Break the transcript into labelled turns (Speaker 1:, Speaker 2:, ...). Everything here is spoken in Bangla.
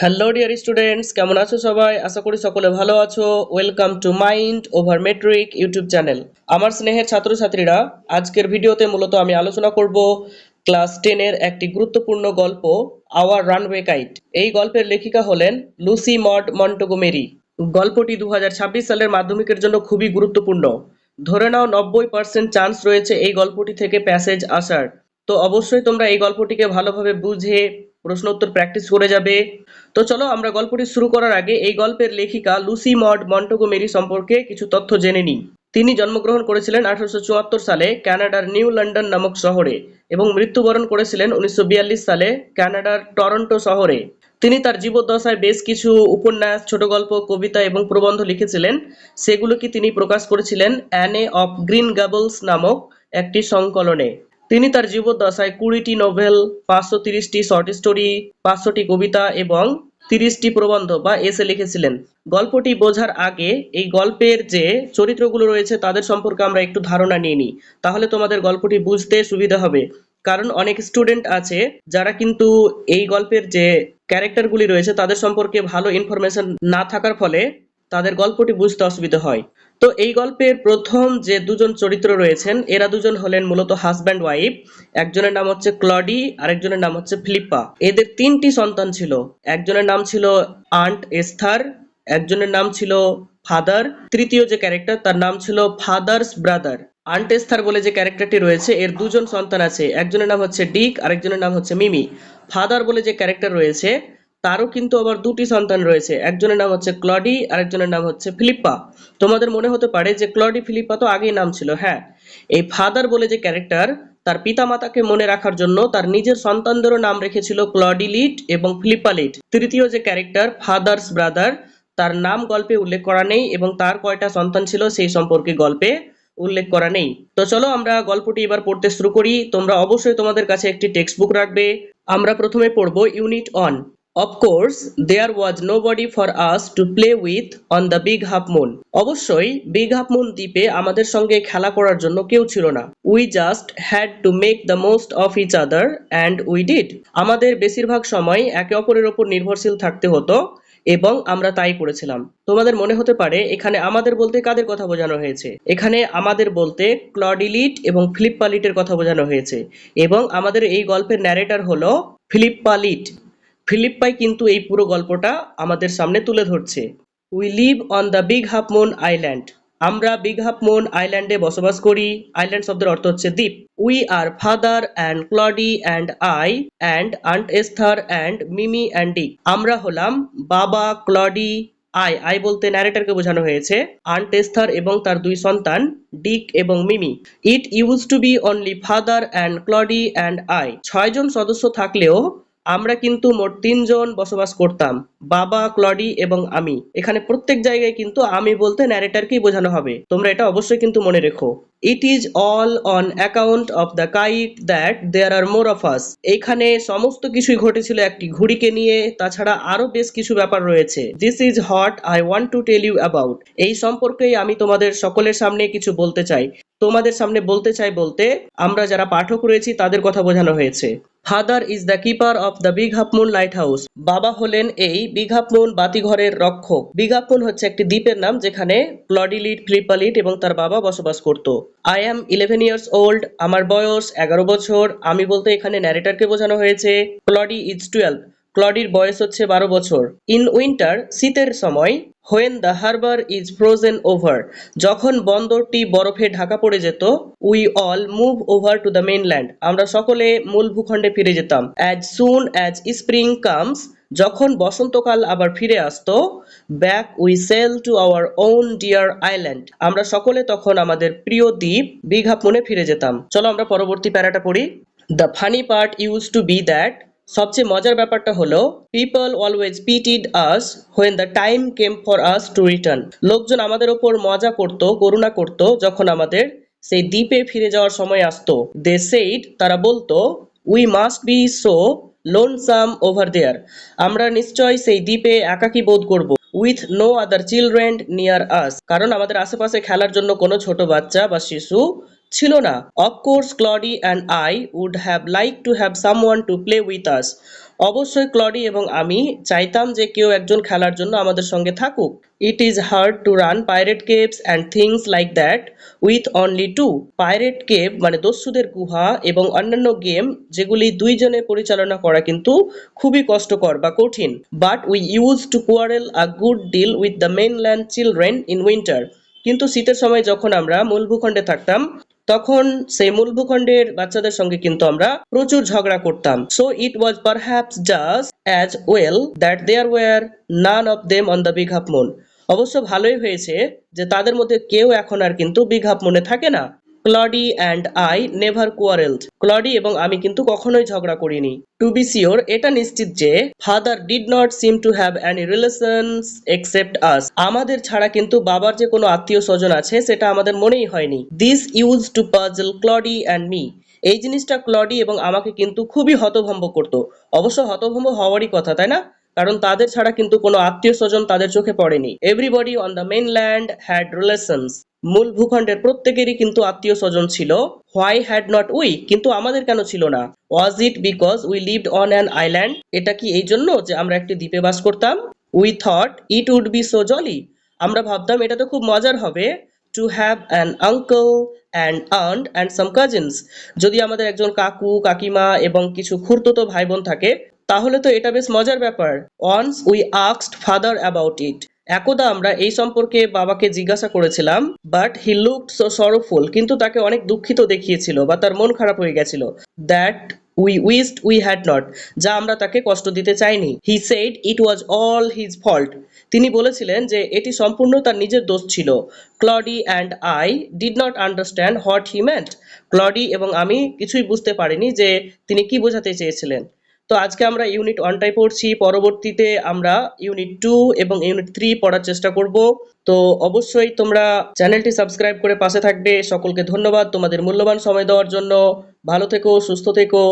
Speaker 1: হ্যালো ডিয়ার স্টুডেন্টস, কেমন আছো সবাই? আশা করি সকলে ভালো আছো। Welcome to mind over metric YouTube channel. আমার স্নেহের ছাত্রছাত্রীরা, আজকের ভিডিওতে মূলত আমি আলোচনা করব ক্লাস 10 এর একটি গুরুত্বপূর্ণ গল্প, আওয়ার রানওয়ে কাইট। এই গল্পের লেখিকা হলেন লুসি মড মন্টগোমেরি। গল্পটি 2026 সালের মাধ্যমিকের জন্য খুবই গুরুত্বপূর্ণ। ধরে নাও 90% চান্স রয়েছে এই গল্পটি থেকে প্যাসেজ আসার। তো অবশ্যই তোমরা এই গল্পটিকে ভালোভাবে বুঝে প্রশ্ন উত্তর প্র্যাকটিস করে যাবে। তো চলো আমরা গল্পটি শুরু করার আগে এই গল্পের লেখিকা লুসি মড মন্টগোমেরি সম্পর্কে কিছু তথ্য জেনে নিই। তিনি জন্মগ্রহণ করেছিলেন 1874 সালে কানাডার নিউ লন্ডন নামক শহরে এবং মৃত্যুবরণ করেছিলেন 1942 সালে কানাডার টরন্টো শহরে। তিনি তার জীবদ্দশায় বেশ কিছু উপন্যাস, ছোট গল্প, কবিতা এবং প্রবন্ধ লিখেছিলেন। সেগুলোকে তিনি প্রকাশ করেছিলেন অ্যানে অফ গ্রিন গ্যাবলস নামক একটি সংকলনে। তিনি তার জীবদ্দশায় 20টি নোভেল, 530টি শর্ট স্টোরি, 500টি কবিতা এবং 30টি প্রবন্ধ বা এসে লিখেছিলেন। গল্পটি বোঝার আগে এই গল্পের যে চরিত্রগুলো রয়েছে তাদের সম্পর্কে আমরা একটু ধারণা নিয়ে নিই, তাহলে তোমাদের গল্পটি বুঝতে সুবিধা হবে। কারণ অনেক স্টুডেন্ট আছে যারা কিন্তু এই গল্পের যে ক্যারেক্টারগুলি রয়েছে তাদের সম্পর্কে ভালো ইনফরমেশন না থাকার ফলে তাদের গল্পটি বুঝতে অসুবিধা হয়। তো এই গল্পের প্রথম যে দুজন চরিত্র রয়েছেন এরা দুজন হলেন মূলত হাজব্যান্ড ওয়াইফ। একজনের নাম হচ্ছে ক্লডি, আরেকজনের নাম হচ্ছে ফিলিপ্পা। এদের 3টি সন্তান ছিল। একজনের নাম ছিল আন্ট এস্থার, একজনের নাম ছিল ফাদার, তৃতীয় যে ক্যারেক্টার তার নাম ছিল ফাদার্স ব্রাদার। আন্ট এস্থার বলে যে ক্যারেক্টারটি রয়েছে এর দুজন সন্তান আছে, একজনের নাম হচ্ছে ডিক, আরেকজনের নাম হচ্ছে মিমি। ফাদার বলে যে ক্যারেক্টার রয়েছে তারও কিন্তু আবার 2টি সন্তান রয়েছে, একজনের নাম হচ্ছে ক্লডি, আরেকজনের নাম হচ্ছে ফিলিপ্পা। তোমাদের মনে হতে পারে যে ক্লডি ফিলিপ্পা তো আগেই নাম ছিল। হ্যাঁ, এই ফাদার বলে যে ক্যারেক্টার তার পিতামাতাকে মনে রাখার জন্য তার নিজের সন্তানদেরও নাম রেখেছিল ক্লডি লিট এবং ফিলিপ্পা লিট। তৃতীয় যে ক্যারেক্টার ফাদার্স ব্রাদার, তার নাম গল্পে উল্লেখ করা নেই এবং তার কয়টা সন্তান ছিল সেই সম্পর্কে গল্পে উল্লেখ করা নেই। তো চলো আমরা গল্পটি এবার পড়তে শুরু করি। তোমরা অবশ্যই তোমাদের কাছে একটি টেক্সট বুক রাখবে। আমরা প্রথমে পড়ব unit 1। Of course, there was nobody for us to play with on the Big Half Moon. অবশ্যই বিগ হাফ মুন দ্বীপে আমাদের সঙ্গে খেলা করার জন্য কেউ ছিল না। We just had to make the most of each other and we did. আমাদের বেশিরভাগ সময় একে অপরের উপর নির্ভরশীল থাকতে হতো এবং আমরা তাই করেছিলাম। তোমাদের মনে হতে পারে এখানে আমাদের বলতে কাদের কথা বোঝানো হয়েছে। এখানে আমাদের বলতে ক্লডি লিট এবং ফিলিপ্পা লিটের কথা বোঝানো হয়েছে এবং আমাদের এই গল্পের ন্যারেটর হলো ফিলিপ্পা লিট। ফিলিপ্পাই কিন্তু এই পুরো গল্পটা আমাদের সামনে তুলে ধরছে। We live on the big half moon island. আমরা বিগ হাফ মুন আইল্যান্ডে বসবাস করি। আইল্যান্ড শব্দের অর্থ হচ্ছে দ্বীপ। We are father and Claudie and I and aunt Esther and Mimi and Dick. আমরা হলাম বাবা, ক্লডি, আই বলতে ন্যারেটরকে বোঝানো হয়েছে, আন্ট এস্থার এবং তার 2 সন্তান ডিক এবং Mimi. It used to be only father and Claudie and I. 6 জন সদস্য থাকলেও আমরা কিন্তু মোট 3 জন বসবাস করতাম, বাবা, ক্লডি এবং আমি। এখানে প্রত্যেক জায়গায় কিন্তু আমি বলতে ন্যারেটরকেই বোঝানো হবে, তোমরা এটা অবশ্যই কিন্তু মনে রেখো। It is all on account of the kite that there are more of us. এইখানে সমস্ত কিছুই ঘটেছিল একটি ঘুড়িকে নিয়ে, তাছাড়া আরো বেশ কিছু ব্যাপার রয়েছে। This is what I want to tell you about. এই সম্পর্কেই আমি তোমাদের সকলের সামনে কিছু বলতে চাই। তোমাদের সামনে বলতে চাই বলতে আমরা যারা পাঠক রয়েছি তাদের কথা বোঝানো হয়েছে। Father is the keeper of the big half moon light house. বাবা হলেন এই বিগ হাফ মুন বাতিঘরের রক্ষক। বিগ হাফ মুন হচ্ছে একটি দ্বীপের নাম যেখানে ক্লডি লিট, ফিলিপ্পা লিট এবং তার বাবা বসবাস করত। I am 11 years old. আমার বয়স 11 বছর। আমি বলতে এখানে ন্যারেটরকে বোঝানো হয়েছে। Claudie is 12। ক্লডির বয়স হচ্ছে 12 বছর। ইন উইন্টার, শীতের সময়, when the harbour is frozen over, যখন বন্দরটি বরফে ঢাকা পড়ে যেত, we all move over to the mainland, আমরা সকলে মূল ভূখণ্ডে ফিরে যেতাম। As soon as spring comes, যখন বসন্তকাল আবার ফিরে আসতো, back we sail to our own dear island, আমরা সকলে তখন আমাদের প্রিয় দ্বীপ বিগ হাফ মুনে ফিরে যেতাম। চলো আমরা পরবর্তী প্যারাটা পড়ি। The funny part used to be that, সবচেয়ে মজার ব্যাপারটা হলো, people always pitied us when the time came for us to return, লোকজন আমাদের ওপর মজা করত, করুণা করত যখন আমাদের সেই দ্বীপে ফিরে যাওয়ার সময় আসতো। দে সেইড, তারা বলতো, we must be so lonesome over there, আমরা নিশ্চয় সেই দ্বীপে একাকী বোধ করব। With no other children near us, কারণ আমাদের আশেপাশে খেলার জন্য কোনো ছোট বাচ্চা বা শিশু ছিল না। Of course Claudie and I would have like to have someone to play with us, অবশ্যই ক্লডি এবং আমি চাইতাম যে কেউ একজন খেলার জন্য আমাদের সঙ্গে থাকুক। It is hard to run pirate caves and things like that with only two. Pirate cave মানে দস্যুদের গুহা এবং অন্যান্য গেম যেগুলি দুইজনে পরিচালনা করা কিন্তু খুবই কষ্টকর বা কঠিন। But we used to quarrel a good deal with the mainland children in winter. কিন্তু শীতের সময় যখন আমরা মূল ভূখণ্ডে থাকতাম তখন সেই মূল ভূখণ্ডের বাচ্চাদের সঙ্গে কিন্তু আমরা প্রচুর ঝগড়া করতাম। So it was perhaps just as well that there were none of them on the big half moon. অবশ্য ভালোই হয়েছে যে তাদের মধ্যে কেউ এখন আর কিন্তু বিগ হাফ মুনে থাকে না। Claudie and I never কোয়ারেলড। Claudie এবং আমি কিন্তু কখনোই ঝগড়া করিনি। টু বি শিওর, এটা নিশ্চিত যে father did not seem to have any relations except us. আমাদের ছাড়া কিন্তু বাবার যে কোনো আত্মীয় স্বজন আছে সেটা আমাদের মনেই হয়নি। This use to puzzle Claudie and me. এই জিনিসটা ক্লডি এবং আমাকে কিন্তু খুবই হতভম্ব করতো। অবশ্য হতভম্ব হওয়ারই কথা, তাই না? কারণ তাদের ছাড়া কিন্তু কোনো আত্মীয় স্বজন তাদের চোখে পড়েনি। Everybody on the mainland had relations. মূল ভূখণ্ডের প্রত্যেকেরই কিন্তু আত্মীয় স্বজন ছিল। Why had not we? কিন্তু আমাদের কেন ছিল না? Was it because we lived on an island? এটা কি এই জন্য যে আমরা একটি দ্বীপে বাস করতাম? We thought it would be so jolly. আমরা ভাবতাম এটা তো খুব মজার হবে। To have an uncle and aunt and some cousins. যদি আমাদের একজন কাকু কাকিমা এবং কিছু খুড়তুতো ভাই বোন থাকে তাহলে তো এটা বেশ মজার ব্যাপার। Once we asked father about it. একদা আমরা এই সম্পর্কে বাবাকে জিজ্ঞাসা করেছিলাম, but he looked so sorrowful. কিন্তু তাকে অনেক দুঃখিত দেখিয়েছিল বা তার মন খারাপ হয়ে গেছিল। That we wished we had not. যা আমরা তাকে কষ্ট দিতে চাইনি। He said it was all his fault. তিনি বলেছিলেন যে এটি সম্পূর্ণ তার নিজের দোষ ছিল। Claudie and I did not understand what he meant. Claudie এবং আমি কিছুই বুঝতে পারিনি যে তিনি কি বোঝাতে চেয়েছিলেন। তো আজকে আমরা ইউনিট 1টাই পড়ছি, পরবর্তীতে আমরা ইউনিট 2 এবং ইউনিট 3 পড়ার চেষ্টা করব। তো অবশ্যই তোমরা চ্যানেলটি সাবস্ক্রাইব করে পাশে থাকবে। সকলকে ধন্যবাদ তোমাদের মূল্যবান সময় দেওয়ার জন্য। ভালো থেকো, সুস্থ থেকো।